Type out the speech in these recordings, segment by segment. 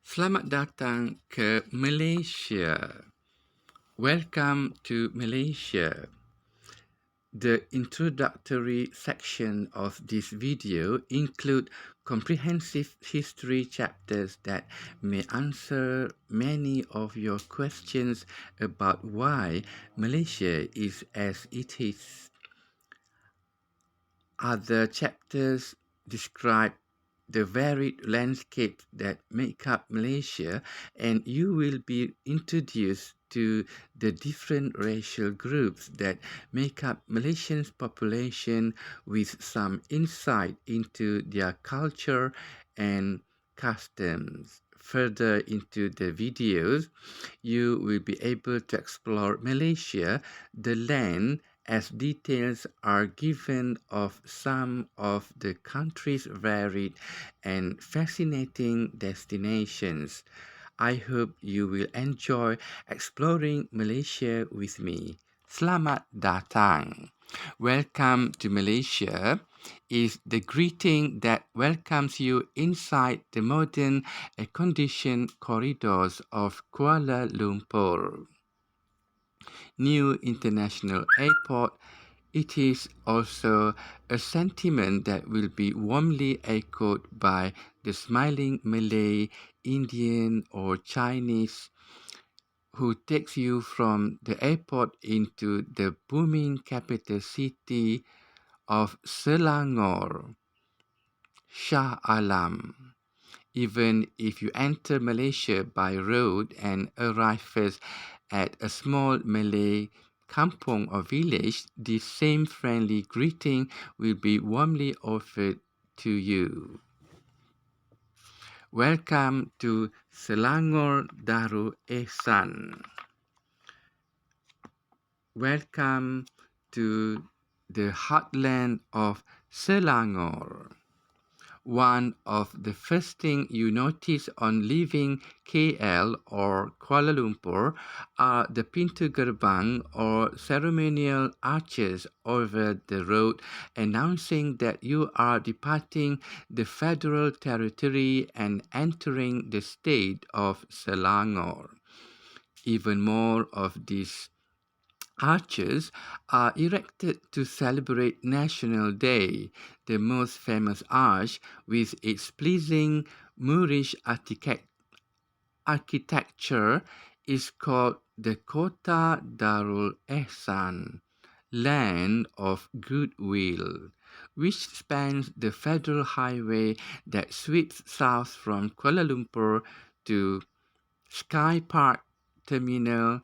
Selamat datang ke Malaysia. Welcome to Malaysia. The introductory section of this video include comprehensive history chapters that may answer many of your questions about why Malaysia is as it is. Other chapters describe the varied landscapes that make up Malaysia, and you will be introduced to the different racial groups that make up Malaysia's population with some insight into their culture and customs. Further into the videos, you will be able to explore Malaysia, the land, as details are given of some of the country's varied and fascinating destinations. I hope you will enjoy exploring Malaysia with me. Selamat datang. Welcome to Malaysia is the greeting that welcomes you inside the modern air-conditioned corridors of Kuala Lumpur New International Airport. It is also a sentiment that will be warmly echoed by the smiling Malay, Indian, or Chinese who takes you from the airport into the booming capital city of Selangor, Shah Alam. Even if you enter Malaysia by road and arrive first at a small Malay kampung or village, the same friendly greeting will be warmly offered to you. Welcome to Selangor Darul Ehsan. Welcome to the heartland of Selangor. One of the first things you notice on leaving KL or Kuala Lumpur are the pintu gerbang or ceremonial arches over the road announcing that you are departing the federal territory and entering the state of Selangor. Even more of these arches are erected to celebrate National Day. The most famous arch, with its pleasing Moorish architecture, is called the Kota Darul Ehsan, Land of Goodwill, which spans the federal highway that sweeps south from Kuala Lumpur to Sky Park Terminal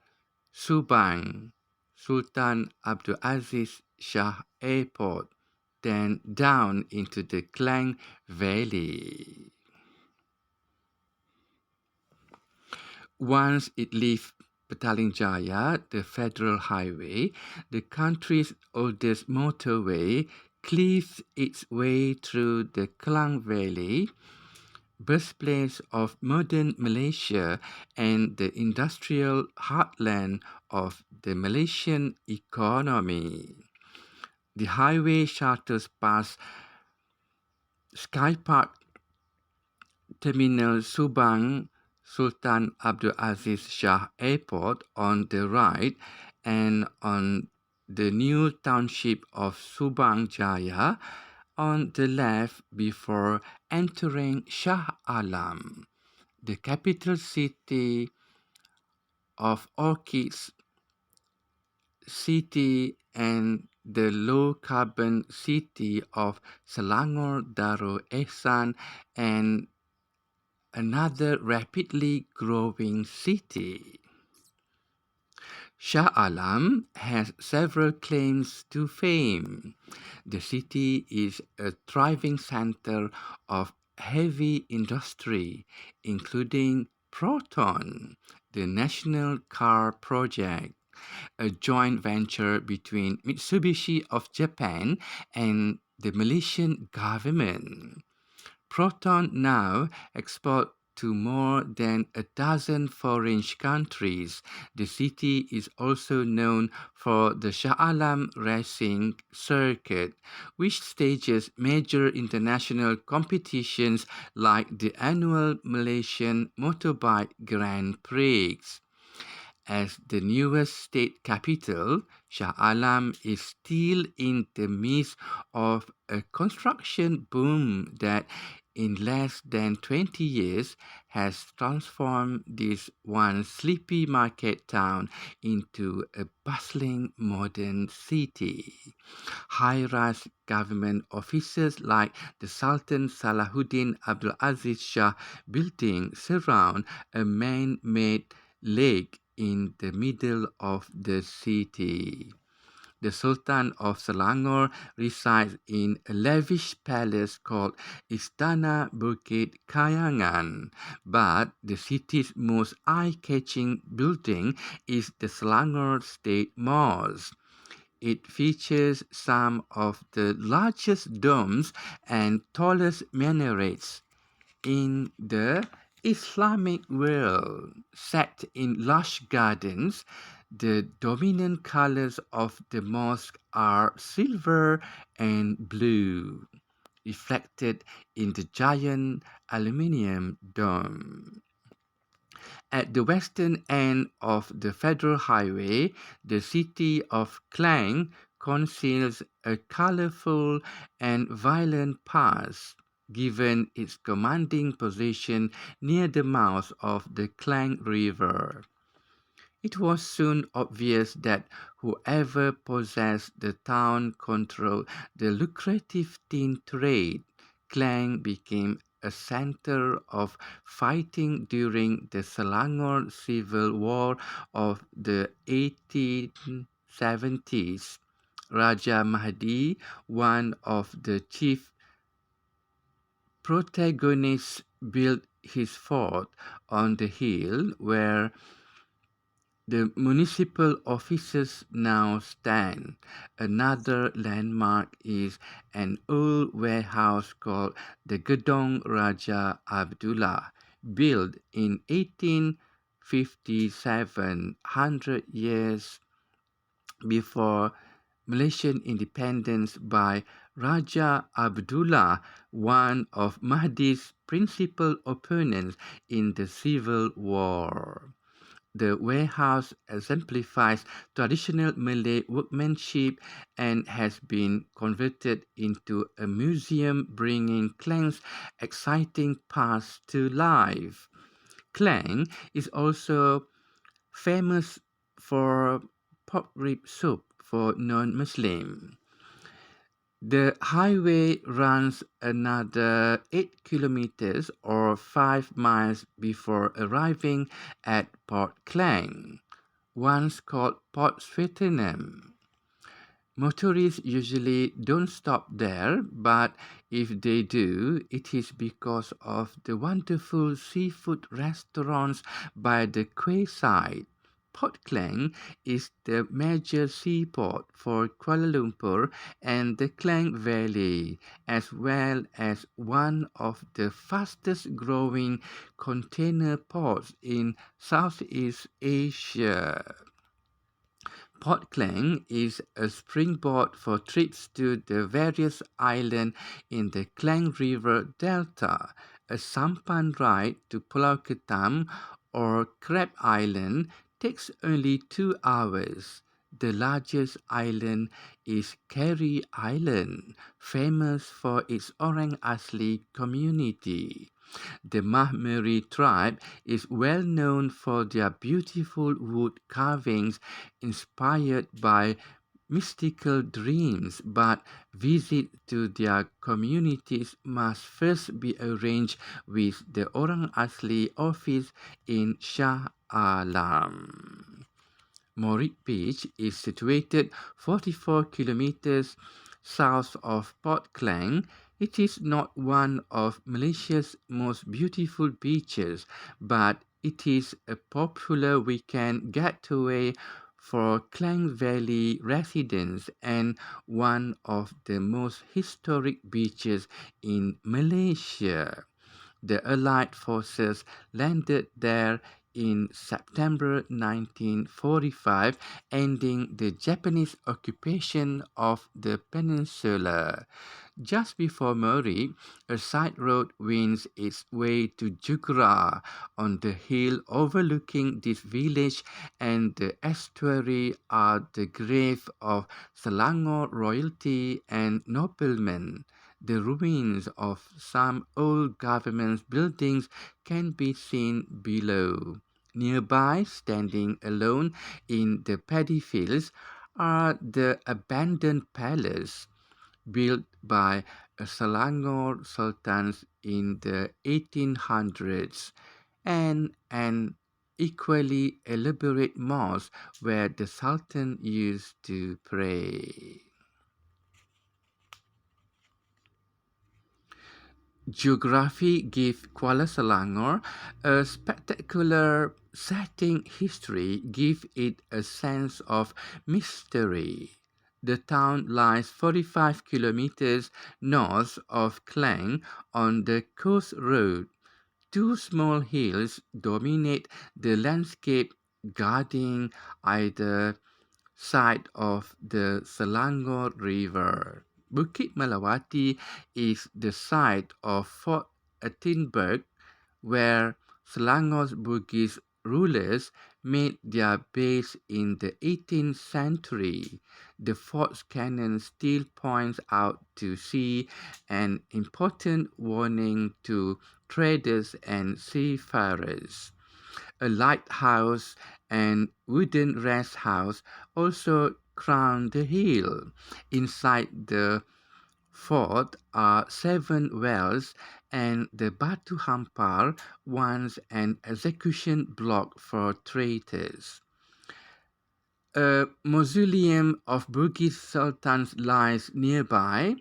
Subang, Sultan Abdul Aziz Shah Airport, then down into the Klang Valley. Once it leaves Petaling Jaya, the federal highway, the country's oldest motorway, cleaves its way through the Klang Valley, birthplace of modern Malaysia and the industrial heartland of the Malaysian economy. The highway shuttles past Sky Park Terminal Subang Sultan Abdul Aziz Shah Airport on the right and on the new township of Subang Jaya on the left before entering Shah Alam, the capital city of Orchids City and the low-carbon city of Selangor Darul Ehsan and another rapidly growing city. Shah Alam has several claims to fame. The city is a thriving center of heavy industry, including Proton, the national car project, a joint venture between Mitsubishi of Japan and the Malaysian government. Proton now exports to more than a dozen foreign countries. The city is also known for the Shah Alam racing circuit, which stages major international competitions like the annual Malaysian Motorbike Grand Prix. As the newest state capital, Shah Alam is still in the midst of a construction boom that, in less than 20 years, has transformed this once sleepy market town into a bustling modern city. High-rise government offices like the Sultan Salahuddin Abdul Aziz Shah building surround a man-made lake in the middle of the city. The Sultan of Selangor resides in a lavish palace called Istana Bukit Kayangan, but the city's most eye-catching building is the Selangor State Mosque. It features some of the largest domes and tallest minarets in the Islamic world. Set in lush gardens, the dominant colors of the mosque are silver and blue, reflected in the giant aluminium dome. At the western end of the Federal Highway, the city of Klang conceals a colorful and violent past, given its commanding position near the mouth of the Klang River. It was soon obvious that whoever possessed the town controlled the lucrative tin trade. Klang became a center of fighting during the Selangor Civil War of the 1870s. Raja Mahdi, one of the chief protagonists, built his fort on the hill where the municipal offices now stand. Another landmark is an old warehouse called the Gedong Raja Abdullah, built in 1857, 100 years before Malaysian independence, by Raja Abdullah, one of Mahdi's principal opponents in the Civil War. The warehouse exemplifies traditional Malay workmanship and has been converted into a museum, bringing Klang's exciting past to life. Klang is also famous for pork rib soup for non-Muslims. The highway runs another 8 kilometers or 5 miles before arriving at Port Klang, once called Port Swettenham. Motorists usually don't stop there, but if they do, it is because of the wonderful seafood restaurants by the quayside. Port Klang is the major seaport for Kuala Lumpur and the Klang Valley, as well as one of the fastest growing container ports in Southeast Asia. Port Klang is a springboard for trips to the various islands in the Klang River Delta. A sampan ride to Pulau Ketam or Crab Island takes only 2 hours. The largest island is Carey Island, famous for its Orang Asli community. The Mahmeri tribe is well known for their beautiful wood carvings inspired by mystical dreams, but visits to their communities must first be arranged with the Orang Asli office in Shah Alam. Morik Beach is situated 44 kilometers south of Port Klang. It is not one of Malaysia's most beautiful beaches, but it is a popular weekend getaway for Klang Valley residents and one of the most historic beaches in Malaysia. The Allied forces landed there in September 1945, ending the Japanese occupation of the peninsula. Just before Murray, a side road winds its way to Jugra. On the hill overlooking this village and the estuary are the graves of Selangor royalty and noblemen. The ruins of some old government buildings can be seen below. Nearby, standing alone in the paddy fields, are the abandoned palace built by Selangor sultans in the 1800s and an equally elaborate mosque where the sultan used to pray. Geography gives Kuala Selangor a spectacular setting. History gives it a sense of mystery. The town lies 45 kilometers north of Klang on the coast road. Two small hills dominate the landscape, guarding either side of the Selangor River. Bukit Melawati is the site of Fort Attenborough, where Selangor's Bugis rulers made their base in the 18th century. The fort's cannon still points out to sea, an important warning to traders and seafarers. A lighthouse and wooden rest house also crown the hill. Inside the fort are 7 wells and the Batu Hampar, once an execution block for traitors. A mausoleum of Bugis sultans lies nearby.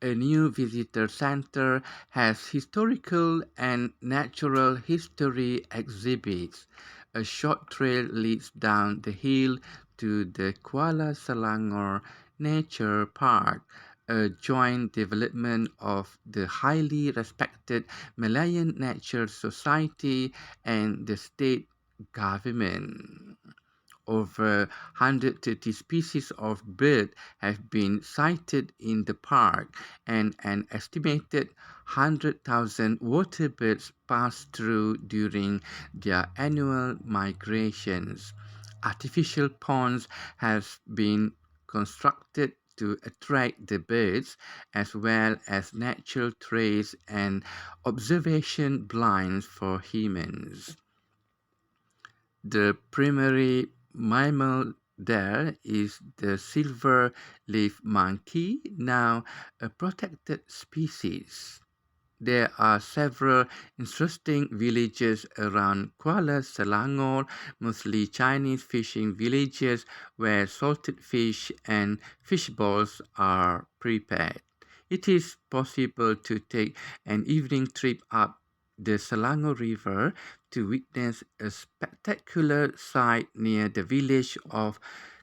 A new visitor center has historical and natural history exhibits. A short trail leads down the hill to the Kuala Selangor Nature Park, a joint development of the highly respected Malayan Nature Society and the state government. Over 130 species of bird have been sighted in the park, and an estimated 100,000 water birds pass through during their annual migrations. Artificial ponds have been constructed to attract the birds, as well as natural trails and observation blinds for humans. The primary mammal there is the silver leaf monkey, now a protected species. There are several interesting villages around Kuala Selangor, mostly Chinese fishing villages where salted fish and fish balls are prepared. It is possible to take an evening trip up the Selangor River to witness a spectacular sight near the village of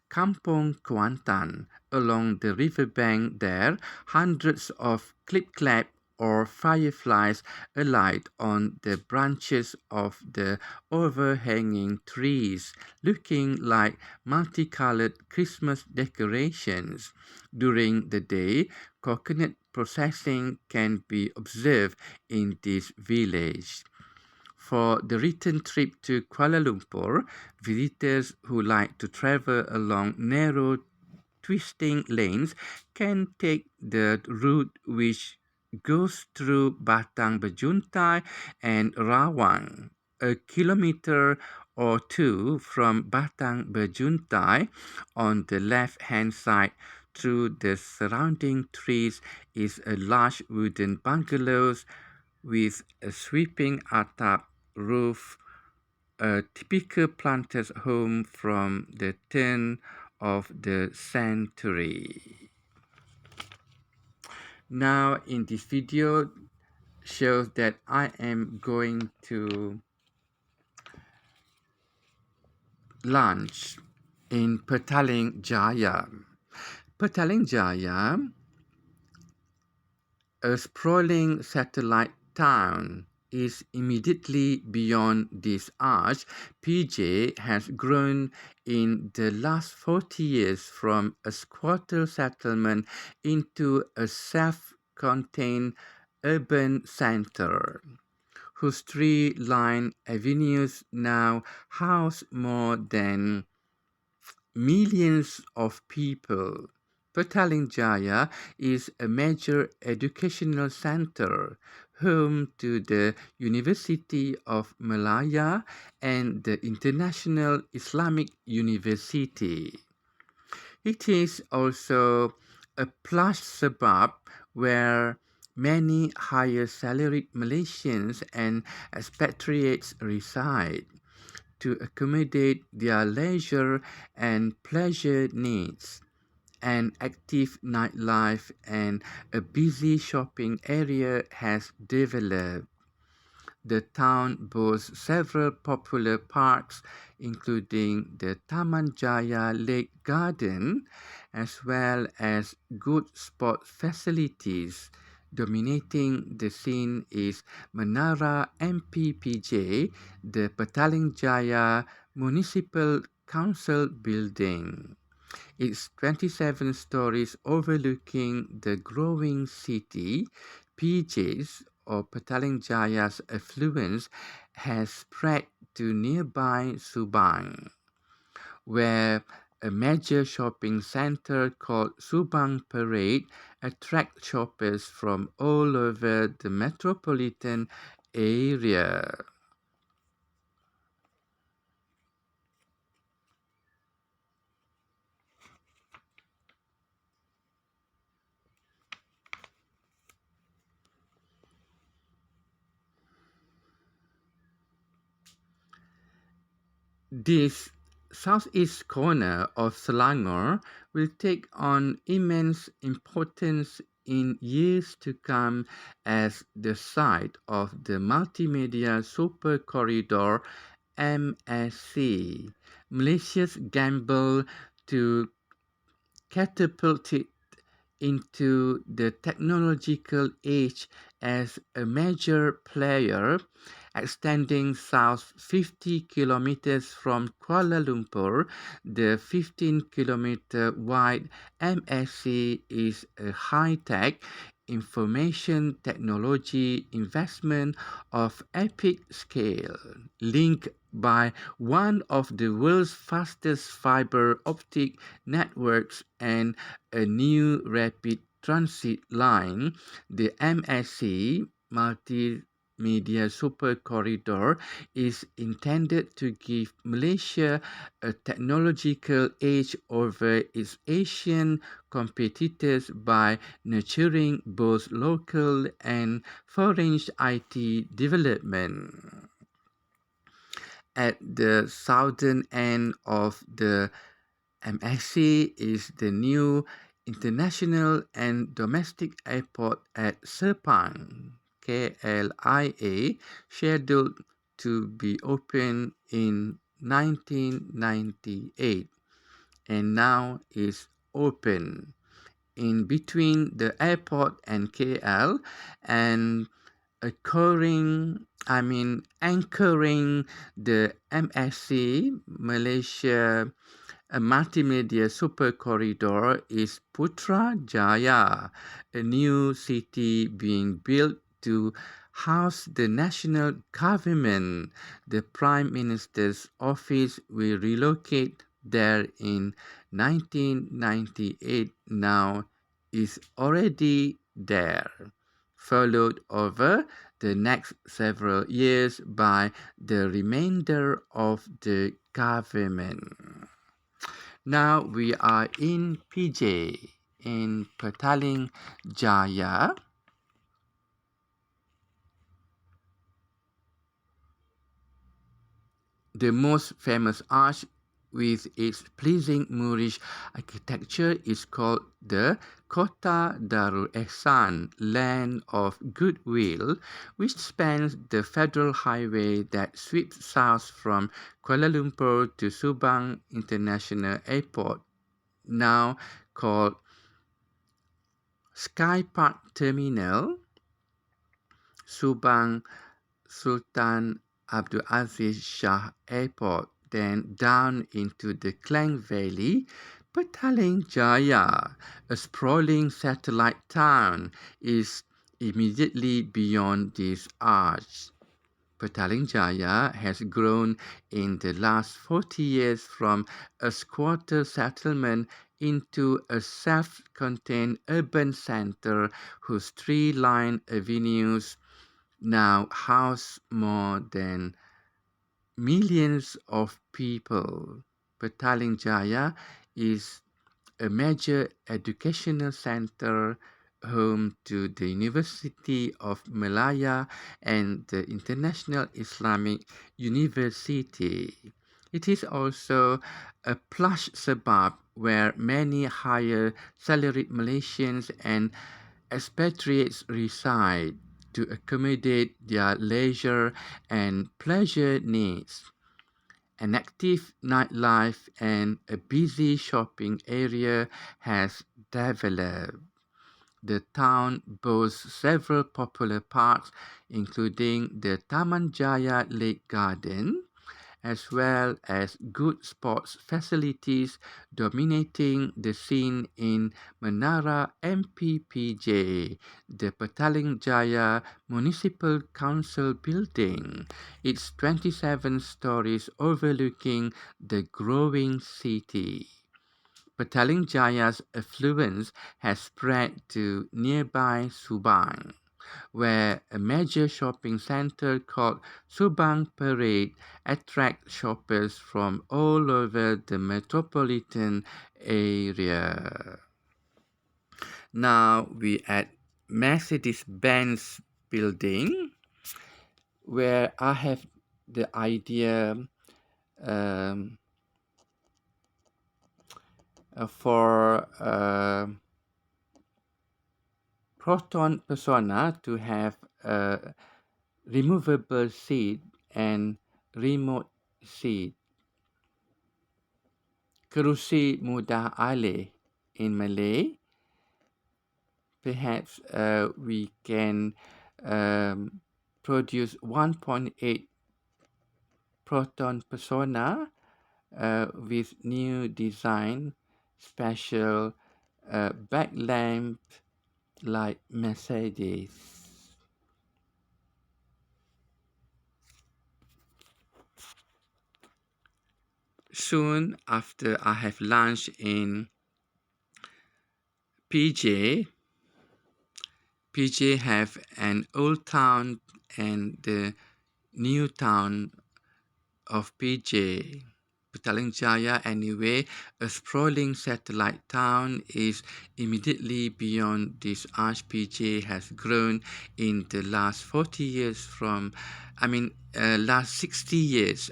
Kampong Kuantan. Along the riverbank there, hundreds of clip-clap or fireflies alight on the branches of the overhanging trees, looking like multicolored Christmas decorations. During the day, coconut processing can be observed in this village. For the return trip to Kuala Lumpur, visitors who like to travel along narrow twisting lanes can take the route which goes through Batang Berjuntai and Rawang. A kilometer or two from Batang Berjuntai on the left-hand side through the surrounding trees is a large wooden bungalow with a sweeping atap roof, a typical planter's home from the turn of the century. Now in this video shows that I am going to launch in Petaling Jaya. Petaling Jaya, a sprawling satellite town is immediately beyond this arch. PJ has grown in the last 40 years from a squatter settlement into a self-contained urban center, whose tree-lined avenues now house more than millions of people. Petaling Jaya is a major educational center, home to the University of Malaya and the International Islamic University. It is also a plush suburb where many higher salaried Malaysians and expatriates reside to accommodate their leisure and pleasure needs. An active nightlife and a busy shopping area has developed. The town boasts several popular parks, including the Taman Jaya Lake Garden, as well as good sport facilities. Dominating the scene is Menara MPPJ, the Petaling Jaya Municipal Council building. It's 27 stories overlooking the growing city. PJ's or Petaling Jaya's affluence has spread to nearby Subang, where a major shopping center called Subang Parade attracts shoppers from all over the metropolitan area. This southeast corner of Selangor will take on immense importance in years to come as the site of the Multimedia Super Corridor MSC, Malaysia's gamble to catapult it into the technological age as a major player, extending south 50 kilometers from Kuala Lumpur. The 15-kilometer wide MSC is a high-tech information technology investment of epic scale, linked by one of the world's fastest fiber optic networks and a new rapid transit line. The MSC Multimedia Super Corridor is intended to give Malaysia a technological edge over its Asian competitors by nurturing both local and foreign IT development. At the southern end of the MSC is the new international and domestic airport at Sepang, KLIA, scheduled to be opened in 1998 and now is open. In between the airport and KL and anchoring the MSC Malaysia a multimedia super corridor is Putrajaya, a new city being built to house the national government. The Prime Minister's office will relocate there in 1998, now is already there, followed over the next several years by the remainder of the government. Now we are in PJ, in Petaling Jaya. The most famous arch with its pleasing Moorish architecture is called the Kota Darul Ehsan, Land of Goodwill, which spans the federal highway that sweeps south from Kuala Lumpur to Subang International Airport, now called Sky Park Terminal, Subang Sultan Abdul Aziz Shah Airport, then down into the Klang Valley. Petaling Jaya, a sprawling satellite town, is immediately beyond this arch. Petaling Jaya has grown in the last 40 years from a squatter settlement into a self-contained urban center whose tree-lined avenues now house more than millions of people. Petaling Jaya is a major educational center home to the University of Malaya and the International Islamic University. It is also a plush suburb where many higher salaried Malaysians and expatriates reside to accommodate their leisure and pleasure needs. An active nightlife and a busy shopping area has developed. The town boasts several popular parks, including the Taman Jaya Lake Garden, as well as good sports facilities dominating the scene in Menara MPPJ, the Petaling Jaya Municipal Council building. It's 27 stories overlooking the growing city. Petaling Jaya's affluence has spread to nearby Subang, where a major shopping center called Subang Parade attracts shoppers from all over the metropolitan area. Now we at Mercedes-Benz building, where I have the idea um, for Proton Persona to have a removable seat and remote seat. Kerusi mudah alih in Malay. Perhaps we can produce 1.8 Proton Persona with new design, special back lamp like Mercedes. Soon after I have launched in PJ have an old town and the new town of PJ. Petaling Jaya, anyway, a sprawling satellite town, is immediately beyond this arch. PJ has grown in the last 40 years from, last 60 years,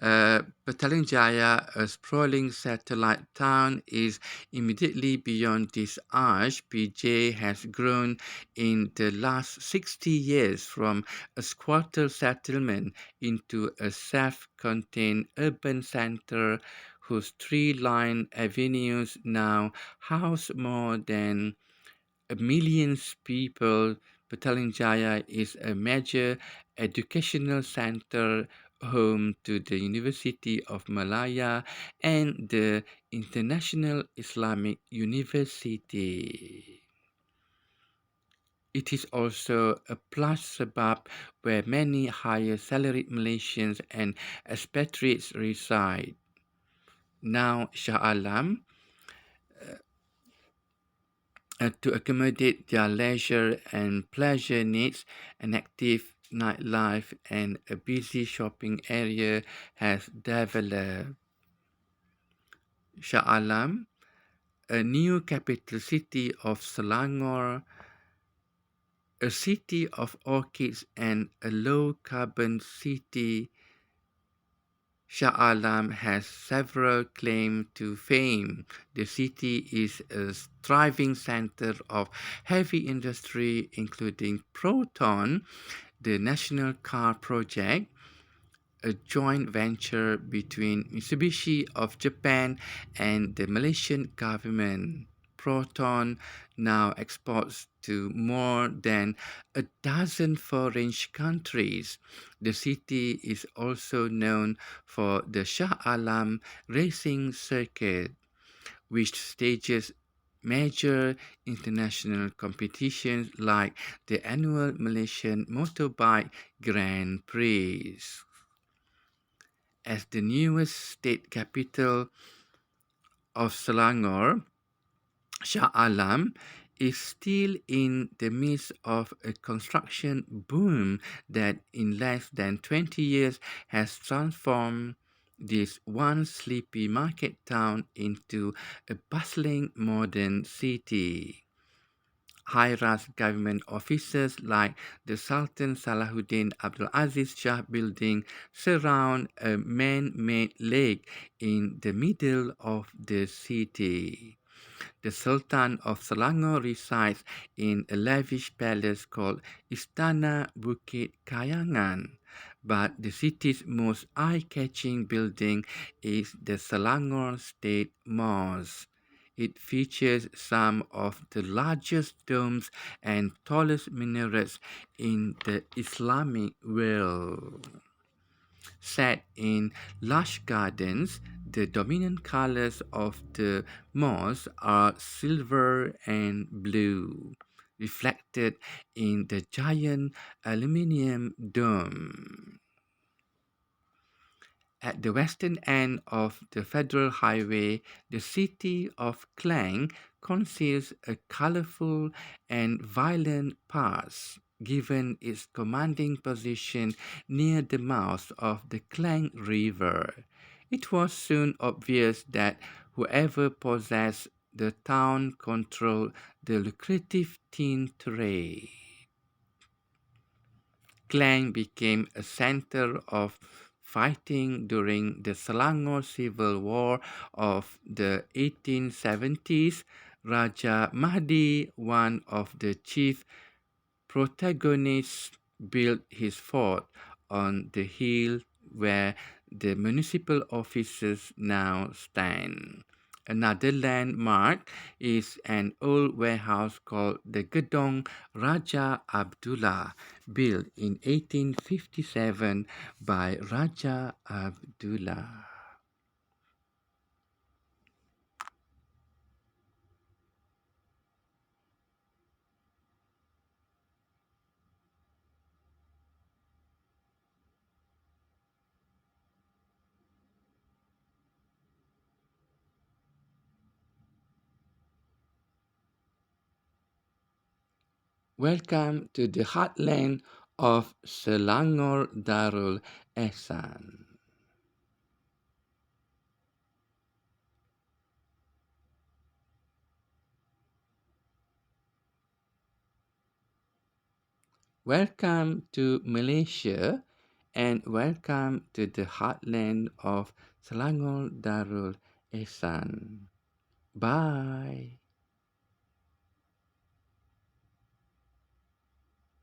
Petaling Jaya, a sprawling satellite town, is immediately beyond this arch. PJ has grown in the last 60 years from a squatter settlement into a self-contained urban center whose tree-lined avenues now house more than a million people. Petaling Jaya is a major educational center home to the University of Malaya and the International Islamic University. It is also a plush suburb where many higher salaried Malaysians and expatriates reside. Now, Shah Alam, to accommodate their leisure and pleasure needs, an active nightlife and a busy shopping area has developed. Shah Alam, a new capital city of Selangor, a city of orchids and a low-carbon city. Shah Alam has several claims to fame. The city is a thriving center of heavy industry, including Proton, the national car project, a joint venture between Mitsubishi of Japan and the Malaysian government. Proton now exports to more than a dozen foreign countries. The city is also known for the Shah Alam racing circuit, which stages major international competitions like the annual Malaysian Motorbike Grand Prix. As the newest state capital of Selangor, Shah Alam is still in the midst of a construction boom that in less than 20 years has transformed this once sleepy market town into a bustling modern city. High-rise government offices like the Sultan Salahuddin Abdul Aziz Shah building surround a man-made lake in the middle of the city. The Sultan of Selangor resides in a lavish palace called Istana Bukit Kayangan, but the city's most eye-catching building is the Selangor State Mosque. It features some of the largest domes and tallest minarets in the Islamic world. Set in lush gardens, the dominant colors of the mosque are silver and blue, reflected in the giant aluminium dome. At the western end of the federal highway, the city of Klang conceals a colorful and violent past, given its commanding position near the mouth of the Klang River. It was soon obvious that whoever possessed the town controlled the lucrative tin trade. Klang became a center of fighting during the Selangor Civil War of the 1870s. Raja Mahdi, one of the chief protagonists, built his fort on the hill where the municipal offices now stand. Another landmark is an old warehouse called the Gedong Raja Abdullah, built in 1857 by Raja Abdullah. Welcome to the heartland of Selangor Darul Ehsan. Welcome to Malaysia and welcome to the heartland of Selangor Darul Ehsan. Bye.